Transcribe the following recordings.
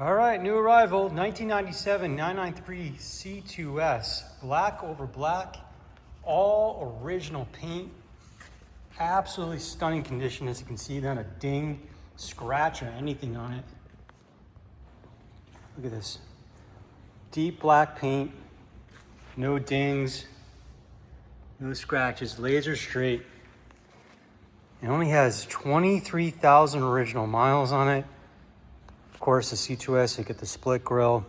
All right, new arrival, 1997 993 C2S, black over black, all original paint, absolutely stunning condition. As you can see, not a ding, scratch, or anything on it. Look at this, deep black paint, no dings, no scratches, laser straight. It only has 23,000 original miles on it. Of course, the C2S, you get the split grille.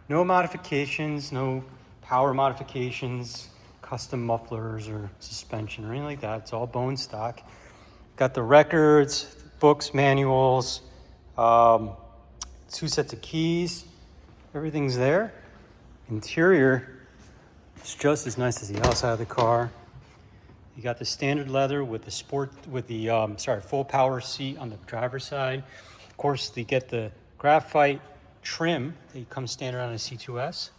No modifications, no power modifications, custom mufflers or suspension or anything like that. It's all bone stock. Got the records, books, manuals, 2 sets of keys. Everything's there. Interior, it's just as nice as the outside of the car. You got the standard leather with the full power seat on the driver's side. Of course, you get the graphite trim that comes standard on a C2S.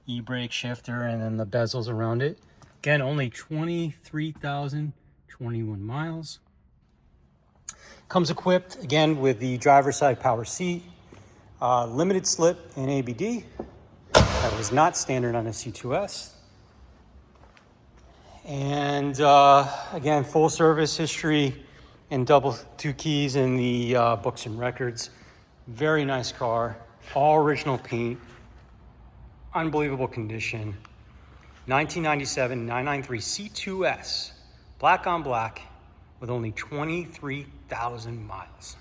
E-brake shifter and then the bezels around it. Again, only 23,021 miles. Comes equipped again with the driver's side power seat, limited slip and ABD. That was not standard on a C2S. And again, full service history and double 2 keys in the books and records. Very nice car, all original paint, unbelievable condition. 1997 993 C2S, black on black, with only 23,000 miles.